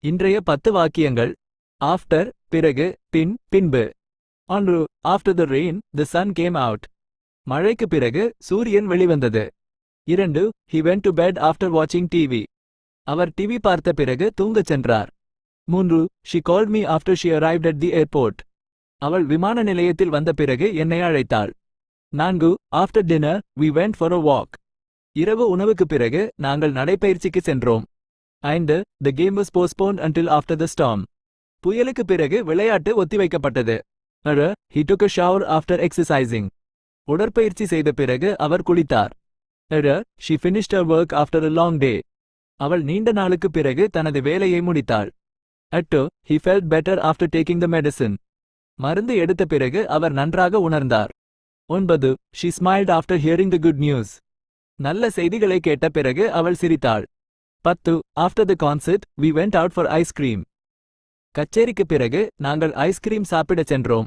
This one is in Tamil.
இன்றைய 10 வாக்கியங்கள். ஆஃப்டர் பிறகு, பின் பின்பு. ஒன்று. After the rain the sun came out. மழைக்கு பிறகு சூரியன் வெளிவந்தது. 2. He went to bed after watching TV. Our TV பார்த்த பிறகு தூங்கச் சென்றார். 3. She called me after she arrived at the airport. அவள் விமான நிலையத்தில் வந்த பிறகு என்னை அழைத்தாள். 4. After dinner we went for a walk. இரவு உணவுக்கு பிறகு நாங்கள் நடைப்பயிற்சிக்கு சென்றோம். 5. The game was postponed until after the storm. புயலுக்கு பிறகு விளையாட்டு ஒத்திவைக்கப்பட்டது. 6. He took a shower after exercising. உடற்பயிற்சி செய்த பிறகு அவர் குளித்தார். 7. She finished her work after a long day. அவள் நீண்ட நாளுக்கு பிறகு தனது வேலையை முடித்தாள். 8. He felt better after taking the medicine. மருந்து எடுத்த பிறகு அவர் நன்றாக உணர்ந்தார். 9. She smiled after hearing the good news. நல்ல செய்திகளை கேட்ட பிறகு அவள் சிரித்தாள். 10. After the concert, we went out for ice cream. கச்சேரிக்கு பிறகு நாங்கள் ஐஸ்கிரீம் சாப்பிடச் சென்றோம்.